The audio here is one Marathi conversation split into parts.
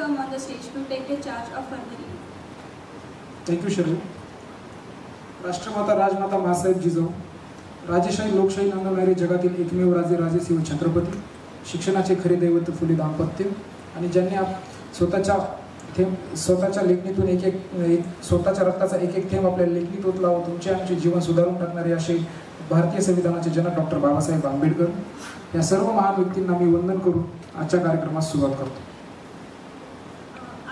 come on the stage to take the charge of further event. Thank you, Shirley. राष्ट्रमाता राजमाता मासाहेब जिजाऊ, राजेशाही लोकशाही नांदवणारे जगातील एकमेव राजे राजेशिव छत्रपती, शिक्षणाचे खरे दैवत फुले दाम्पत्य, आणि ज्यांनी स्वतःच्या लेखणीतून स्वतःच्या रक्ताचा एक एक थेंब आपल्या लेखणीत ओतला व तुमचे आमचे जीवन सुधारून टाकणारे असे भारतीय संविधानाचे जनक डॉक्टर बाबासाहेब आंबेडकर, या सर्व महान व्यक्तींना मी वंदन करून आजच्या कार्यक्रमास सुरुवात करतो.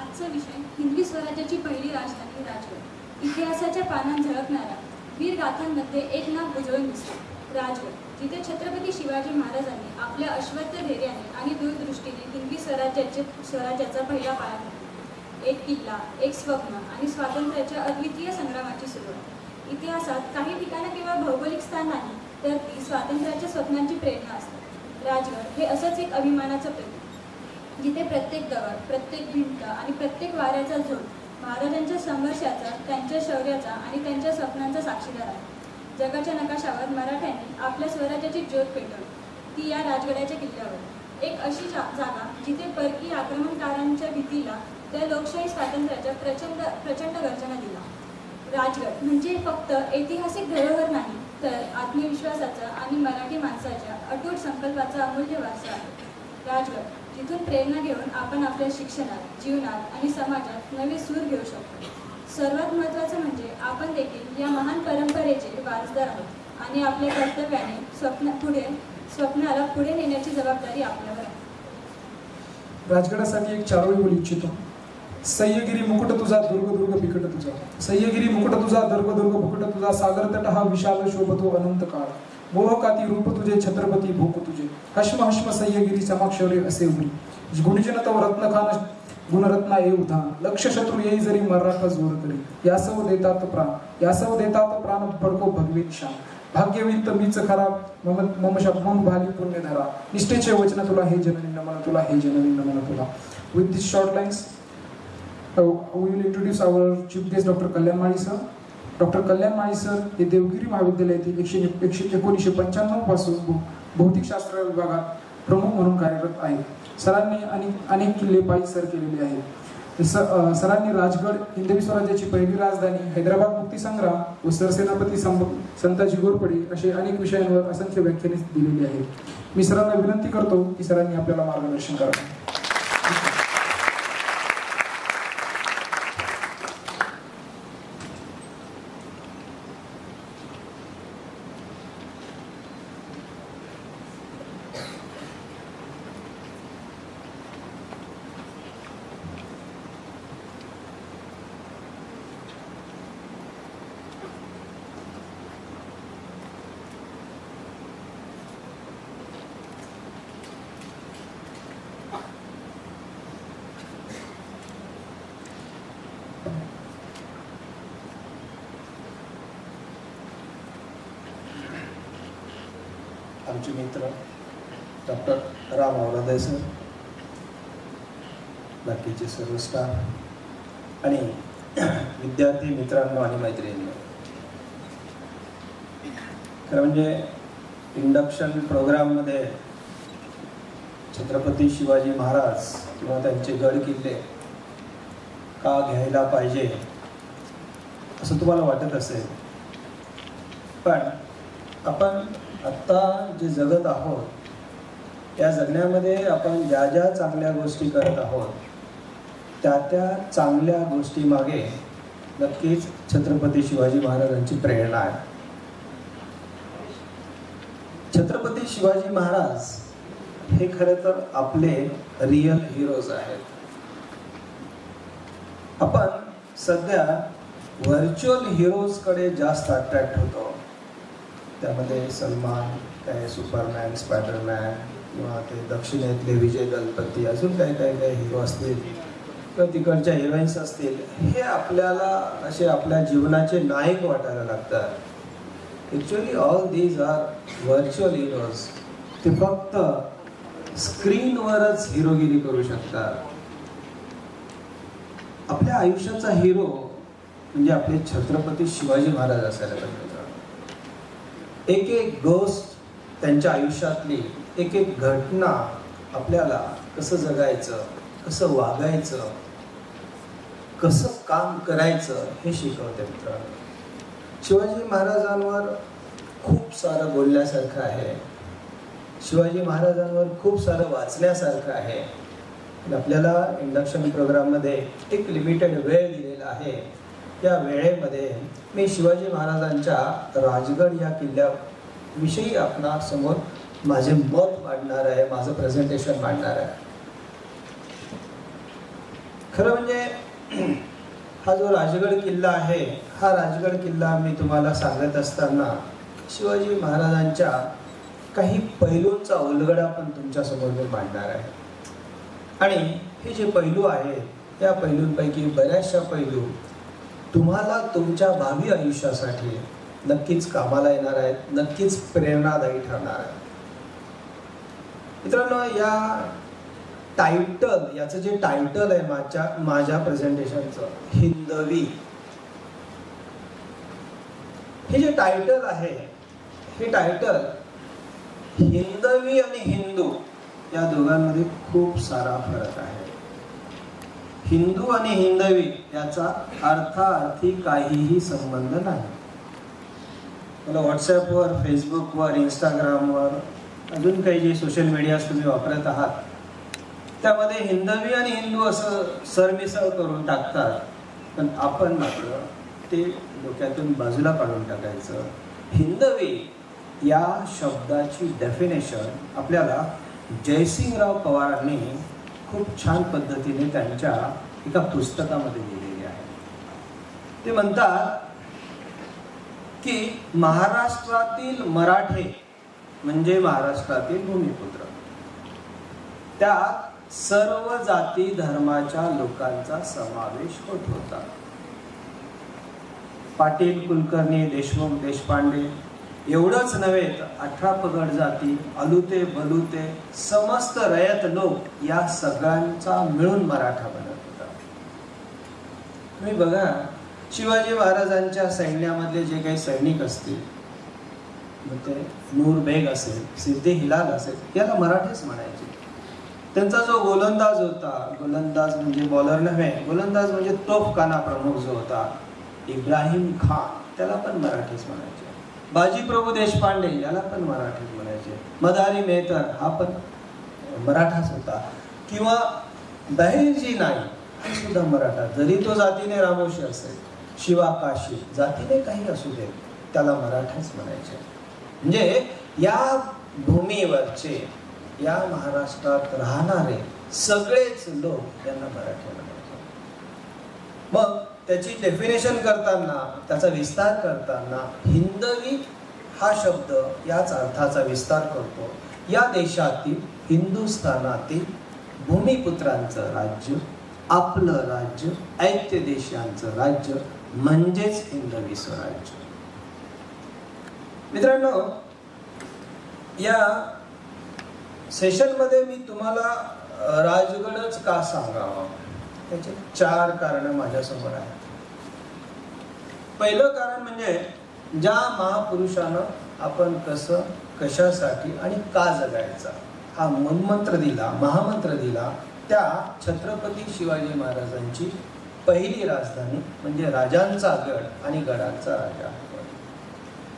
आजचा विषय हिंदवी स्वराज्याची पहिली राजधानी राजगड. इतिहासाच्या पानात झळकणारा वीर गाथांमध्ये एक नाव उजळून दिसतो, राजगड, जिथे छत्रपती शिवाजी महाराजांनी आपल्या अश्वत्थ धैर्याने आणि दूरदृष्टीने हिंदवी स्वराज्याचा पहिला पाया घातला. एक किल्ला, एक स्वप्न आणि स्वातंत्र्याच्या अद्वितीय संग्रामाची सुरुवात. इतिहासात काही ठिकाणं केवळ भौगोलिक स्थान नाही, तर ती स्वातंत्र्याच्या स्वप्नांची प्रेरणा असते. राजगड हे असंच एक अभिमानाचं प्रतीक, जिथे प्रत्येक दगड, प्रत्येक भिंत आणि प्रत्येक वाऱ्याचा झोत महाराजांच्या संघर्षाचा, त्यांच्या शौर्याचा आणि त्यांच्या स्वप्नांचा साक्षीदार आहे. जगाच्या नकाशावर मराठ्यांनी आपल्या स्वराज्याची ज्योत पेटवली, ती या राजगडाच्या किल्ल्यावर. एक अशी जागा जिथे परकीय आक्रमणकारांच्या भीतीला त्या लोकशाही स्वातंत्र्याच्या प्रचंड गर्जना दिला. राजगड म्हणजे फक्त ऐतिहासिक धरोहर नाही, तर आत्मविश्वासाचा आणि मराठी माणसाच्या अटूट संकल्पाचा अमूल्य वारसा आहे. राजगड, जिथून प्रेरणा घेऊन आपण आपल्या शिक्षणात, जीवनात आणि समाजात नवे सूर घेऊ शकतो. सर्वात महत्त्वाचं म्हणजे आपण देखील या महान परंपरेचे वारसदार आहोत आणि आपल्या कर्तव्याने स्वप्नाला पुढे नेण्याची जबाबदारी आपल्यावर आहे. राजगडासाठी एक चारोळी बोलू इच्छितो. सह्यगिरी मुकुट तुझा, दुर्ग दुर्ग बिकट तुझा. सह्यगिरी मुकुट तुझा, दुर्ग दुर्ग बिकट तुझा. सागर तट हा विशाल शोभतो अनंत काळ. मोहकाती रूप तुझे, छत्रपती भूक तुझे. हश्म हश्म सह्यगिरी समाक्षरे असे उरी. गुणजन तव रत्नखान गुणरत्ना ये उधान. लक्ष शत्रू येई जरी मराठा जोर करी. यासव देतात प्राण पडको भगवीत शान. भाग्यविंत मीच खरा मम भाली पुण्य धरा. निष्ठेचे वचन तुला हे जननी नमन तुला, हे जननी नमन तुला. With these short lines, we will introduce our chief guest Dr. Kalyan Mali sir. Doctor Kalyan Mali sir हे देवगिरी महाविद्यालयातील 1995 पासून भौतिकशास्त्र विभागात प्रमुख म्हणून कार्यरत आहेत. सरांनी अनेक किल्ले पायी सर केलेले आहेत. सरांनी राजगड, हिंदवी स्वराज्याची पहिली राजधानी, हैदराबाद मुक्तीसंग्राम व सरसेनापती संताजी घोरपडे असे अनेक विषयांवर असंख्य व्याख्याने दिलेली आहेत. मी सरांना विनंती करतो की सरांनी आपल्याला मार्गदर्शन करावे. आमचे मित्र डॉक्टर राम औलादे सर, बाकीचे सर्व स्टाफ आणि विद्यार्थी मित्रांनो आणि मैत्रिणींनो, खरं म्हणजे इंडक्शन प्रोग्राममध्ये छत्रपती शिवाजी महाराज किंवा त्यांचे गड किल्ले का घ्यायला पाहिजे असं तुम्हाला वाटत असेल, पण आपण आत्ता जे जगत आहोत त्या जगण्यामध्ये आपण ज्या ज्या चांगल्या गोष्टी करत आहोत त्या त्या चांगल्या गोष्टीमागे नक्कीच छत्रपती शिवाजी महाराजांची प्रेरणा आहे. छत्रपती शिवाजी महाराज हे खरं तर आपले रियल हिरोज आहेत. आपण सध्या व्हर्च्युअल हिरोजकडे जास्त अट्रॅक्ट होतो. त्यामध्ये सलमान, काय सुपरमॅन, स्पायडरमॅन किंवा ते दक्षिणेतले विजय दलपती, अजून काय हिरो असतील किंवा तिकडच्या हिरोईन्स असतील, हे आपल्याला असे आपल्या जीवनाचे नायक वाटायला लागतात. Actually all these are virtual heroes. ते फक्त स्क्रीनवरच हिरोगिरी करू शकतात. आपल्या आयुष्याचा हिरो म्हणजे आपले छत्रपती शिवाजी महाराज असायला पाहिजे. एक एक गोष्ट त्यांच्या आयुष्यातली, एक एक घटना आपल्याला कसं जगायचं, कसं वागायचं, कसं काम करायचं हे शिकवते मित्रांनो. शिवाजी महाराजांवर खूप सारं बोलण्यासारखं आहे, शिवाजी महाराजांवर खूप सारं वाचण्यासारखं आहे. आपल्याला इंडक्शन प्रोग्राममध्ये एक लिमिटेड वेळ दिलेला आहे. या वेळेमध्ये मी शिवाजी महाराजांच्या राजगड या किल्ल्याविषयी आपणासमोर माझे मत मांडणार आहे, माझं प्रेझेंटेशन मांडणार आहे. खरं म्हणजे हा जो राजगड किल्ला आहे, हा राजगड किल्ला मी तुम्हाला सांगत असताना शिवाजी महाराजांच्या काही पैलूंचा उलगडा पण तुमच्यासमोर मी मांडणार आहे. आणि हे जे पैलू आहेत, या पैलूंपैकी बऱ्याचशा पैलू तुम्हाला तुमच्या भावी आयुष्यासाठी नक्कीच कामाला येणार आहेत, नक्कीच प्रेरणादायी ठरणार आहेत. मित्रांनो, याचं जे टायटल आहे माझ्या प्रेझेंटेशनचं, हिंदवी, हे जे टायटल आहे, हे टायटल हिंदवी आणि हिंदू या दोघांमध्ये खूप सारा फरक आहे. हिंदू आणि हिंदवी याचा अर्थार्थी काहीही संबंध नाही. मला व्हॉट्सॲपवर, फेसबुकवर, इंस्टाग्रामवर, अजून काही जे सोशल मीडियाज तुम्ही वापरत आहात त्यामध्ये हिंदवी आणि हिंदू असं सरमिसळ करून टाकतात. पण आपण मात्र ते डोक्यातून बाजूला काढून टाकायचं. हिंदवी या शब्दाची डेफिनेशन आपल्याला जयसिंगराव पवारांनी खूप छान पद्धतीने त्यांच्या एका पुस्तकामध्ये लिहिलेली आहे. ते म्हणतात की महाराष्ट्रातील मराठे म्हणजे महाराष्ट्रातील भूमिपुत्र, त्यात सर्व जाती धर्माच्या लोकांचा समावेश होत होता. पाटील, कुलकर्णी, देशमुख, देशपांडे एवढंच नव्हे तर 18 पगड जाती, अलुते बलुते, समस्त रयत लोक या सगळ्यांचा मिळून मराठा बनत होता. तुम्ही बघा, शिवाजी महाराजांच्या सैन्यामधले जे काही सैनिक असतील, मग ते नूर बेग असेल, सिद्दी हिलाल असेल, याला मराठीच म्हणायचे. त्यांचा जो गोलंदाज होता, गोलंदाज म्हणजे बॉलर नव्हे, गोलंदाज म्हणजे तोफखाना प्रमुख जो होता, इब्राहिम खान, त्याला पण मराठीच म्हणायचे. बाजीप्रभू देशपांडे याला पण मराठीच म्हणायचे. मदारी मेहतर हा पण मराठाच होता. किंवा बहिर्जी नाईक हा सुद्धा मराठा, जरी तो जातीने रामोशी असेल, शिवा काशी जातीने काही असू दे, त्याला मराठाच म्हणायचे. म्हणजे या भूमीवरचे, या महाराष्ट्रात राहणारे सगळेच लोक यांना मराठी म्हणायचे. मग त्याची डेफिनेशन करताना, त्याचा विस्तार करताना हिंदवी हा शब्द याच अर्थाचा विस्तार करतो. या देशातील, हिंदुस्थानातील भूमिपुत्रांचं राज्य, आपलं राज्य, ऐक्य देशांचं राज्य म्हणजेच हिंदवी स्वराज्य. मित्रांनो, या सेशनमध्ये मी तुम्हाला राजगडच का सांगावा, त्याचे 4 कारण माझ्यासमोर आहेत. पहिलं कारण म्हणजे ज्या महापुरुषानं आपण कसं, कशासाठी आणि का जगायचा हा मूलमंत्र दिला, महामंत्र दिला, त्या छत्रपती शिवाजी महाराजांची पहिली राजधानी म्हणजे राजांचा गड आणि गडांचा राजा.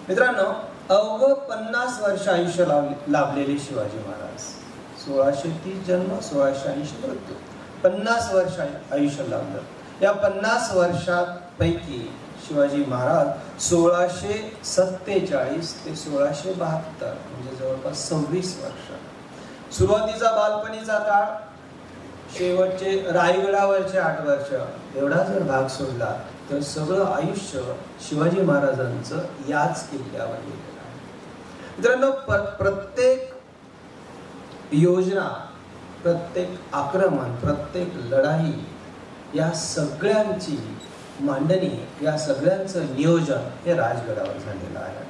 मित्रांनो, अवघ 50 वर्ष आयुष्य लाभलेले शिवाजी महाराज, 1630 जन्म, 1680 मृत्यू, 50 वर्ष आयुष्य लाभलं. या 50 वर्षांपैकी शिवाजी महाराज 1647 ते 1672 म्हणजे जवळपास 26 वर्ष, सुरुवातीचा बालपणीचा काळ, शेवटचे रायगडावरचे 8 वर्ष, एवढा जर भाग सोडला तर सगळं आयुष्य शिवाजी महाराजांचं याच किल्ल्यावर गेलेलं आहे. मित्रांनो, प्रत्येक योजना, प्रत्येक आक्रमण, प्रत्येक लढाई, या सगळ्यांची मांडणी, या सगळ्यांचं नियोजन हे राजगडावर झालेलं आहे.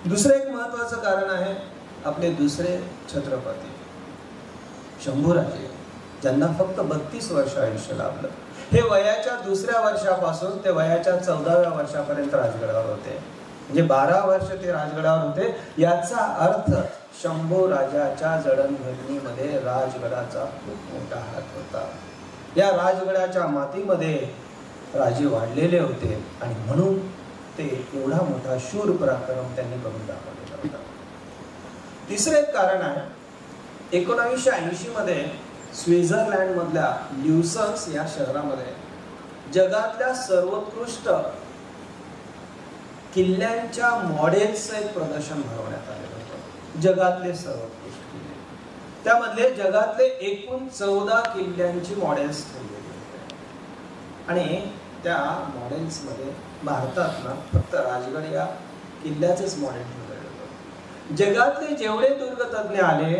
दुसरं एक महत्त्वाचं कारण आहे आपले दुसरे छत्रपती शंभूराजे, ज्यांना फक्त 32 वर्ष आयुष्य लाभलं. हे वयाच्या 2ऱ्या वर्षापासून ते वयाच्या 14व्या वर्षापर्यंत राजगडावर होते. म्हणजे 12 वर्ष ते राजगडावर होते. याचा अर्थ शंभू राजाच्या जडणघडणीमध्ये राजगडाचा खूप मोठा हात होता. या राजगडाच्या मातीमध्ये राजे वाढलेले होते आणि म्हणून ते एवढा मोठा शूर पराक्रम त्यांनी करून दाखवलेला होता. तिसरे एक कारण आहे, 1980 मध्ये स्वित्झर्लंड मधल्या ल्युसन्स या शहरामध्ये जगातल्या सर्वोत्कृष्ट किल्ल्यांच्या मॉडेल्सचं एक प्रदर्शन भरवण्यात आलेलं होतं. जगातले सर्वोत्कृष्ट किल्ले, त्यामधले जगातले एकूण 14 किल्ल्यांची मॉडेल्स ठेवलेली होते. आणि त्या मॉडेल्स मध्ये भारतात ना फक्त राजगड या किल्ल्याचंच मॉडेल ठेवलेलं होतं. जगातले जेवढे दुर्गतज्ञ आले,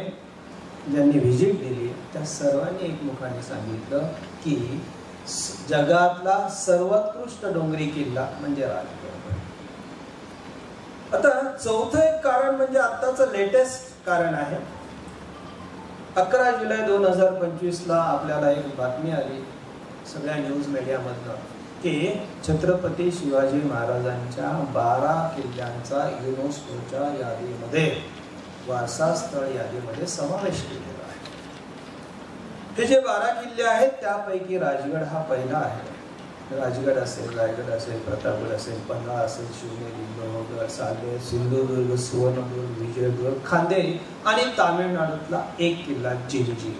ज्यांनी व्हिजिट दिली, त्या सर्वांनी एकमुखाने सांगितलं की जगातला सर्वोत्कृष्ट डोंगरी किल्ला म्हणजे राजगड. आता चौथं एक कारण म्हणजे आत्ताचं लेटेस्ट कारण आहे. 11 जुलै 2025 ला आपल्याला एक बातमी आली सगळ्या न्यूज मीडियामधनं की छत्रपती शिवाजी महाराजांच्या 12 किल्ल्यांचा युनेस्कोच्या यादीमध्ये, वारसा स्थळ यादीमध्ये समावेश केलेला आहे. हे जे 12 किल्ले आहेत त्यापैकी राजगड हा पहिला आहे. राजगड असेल, रायगड असेल, प्रतापगड असेल, पन्हाळा असेल, शिवनेरी, लोहगड, सालेर, सिंधुदुर्ग, सुवर्णदुर्ग, विजयदुर्ग, खांदेरी आणि तामिळनाडूतला एक किल्ला जिंजी,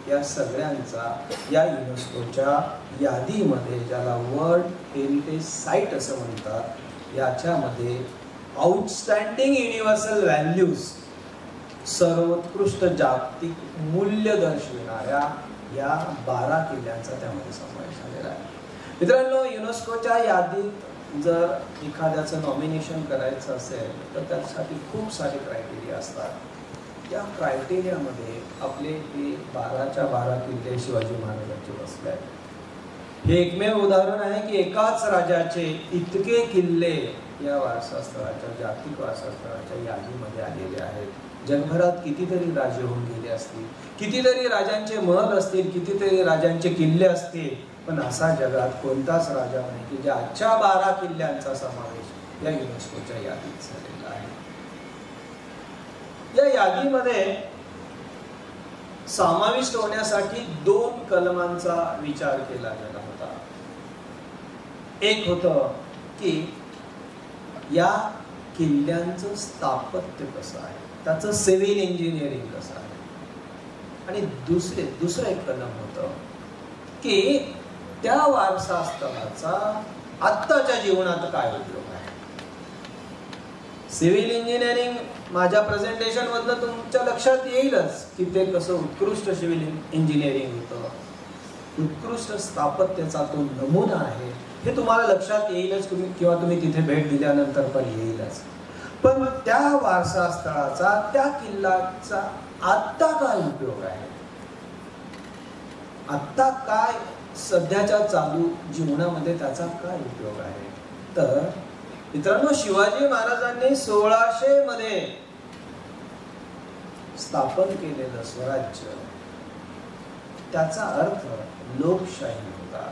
या सगळ्यांचा या युनेस्कोच्या यादीमध्ये, ज्याला वर्ल्ड हेरिटेज साईट असं म्हणतात, याच्यामध्ये आउटस्टँडिंग युनिव्हर्सल व्हॅल्यूज, सर्वोत्कृष्ट जागतिक मूल्य दर्शविणाऱ्या या 12 किल्ल्यांचा त्यामध्ये समावेश झालेला आहे. मित्रांनो, युनेस्कोच्या यादीत जर एखाद्याचं नॉमिनेशन करायचं असेल तर त्यासाठी खूप सारे क्रायटेरिया असतात. त्या क्रायटेरियामध्ये आपले हे 12च्या 12 किल्ले शिवाजी महाराजांचे बसले आहेत. हे एकमेव उदाहरण आहे की एकाच राजाचे इतके किल्ले या वारसा स्थळाच्या, जागतिक वारसा स्थळाच्या यादीमध्ये आलेले आहेत. जगभरात कितीतरी राजे होऊन गेले असतील, कितीतरी राजांचे महल असतील, कितीतरी राजांचे किल्ले असतील, पण असा जगात कोणताच राजा नाही की ज्याच्या 12 किल्ल्यांचा समावेश या युनेस्कोच्या यादीत झालेला आहे. या यादीमध्ये समाविष्ट होण्यासाठी 2 कलमांचा विचार केला गेला होता. एक होतं की या किल्ल्यांचं स्थापत्य कसं आहे, त्याचं सिव्हिल इंजिनिअरिंग कसं आहे, आणि दुसरं एक कलम होतं की त्या वारसा स्थळाचा आत्ताच्या जीवनात काय उपयोग आहे. सिव्हिल इंजिनिअरिंग माझ्या प्रेझेंटेशन मधनं तुमच्या लक्षात येईलच की ते कसं उत्कृष्ट सिव्हिल इंजिनिअरिंग होतं, उत्कृष्ट स्थापत्याचा तो नमुना आहे, हे तुम्हाला लक्षात येईलच किंवा तुम्ही तिथे भेट दिल्यानंतर पण येईलच. पण त्या वारसा स्थळाचा, त्या किल्ल्याचा आत्ता काय उपयोग आहे, आत्ता काय सध्याच्या चालू जीवनामध्ये त्याचा काय उपयोग आहे. तर मित्रांनो, शिवाजी महाराजांनी 1600 मध्ये स्थापन केलेलं स्वराज्य, त्याचा अर्थ लोकशाही होता.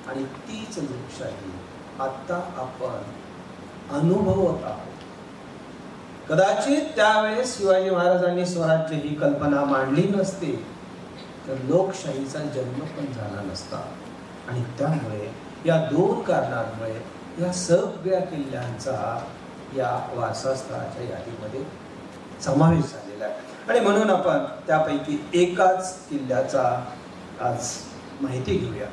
आणि तीच लोकशाही आता आपण अनुभवत आहोत. कदाचित त्यावेळेस शिवाजी महाराजांनी स्वराज्य ही कल्पना मांडली नसती तर लोकशाहीचा जन्म पण झाला नसता. आणि त्यामुळे या 2 कारणांमुळे या सगळ्या किल्ल्यांचा या वारसा स्थळाच्या यादीमध्ये समावेश झालेला आहे. आणि म्हणून आपण त्यापैकी एकाच किल्ल्याचा आज माहिती घेऊया.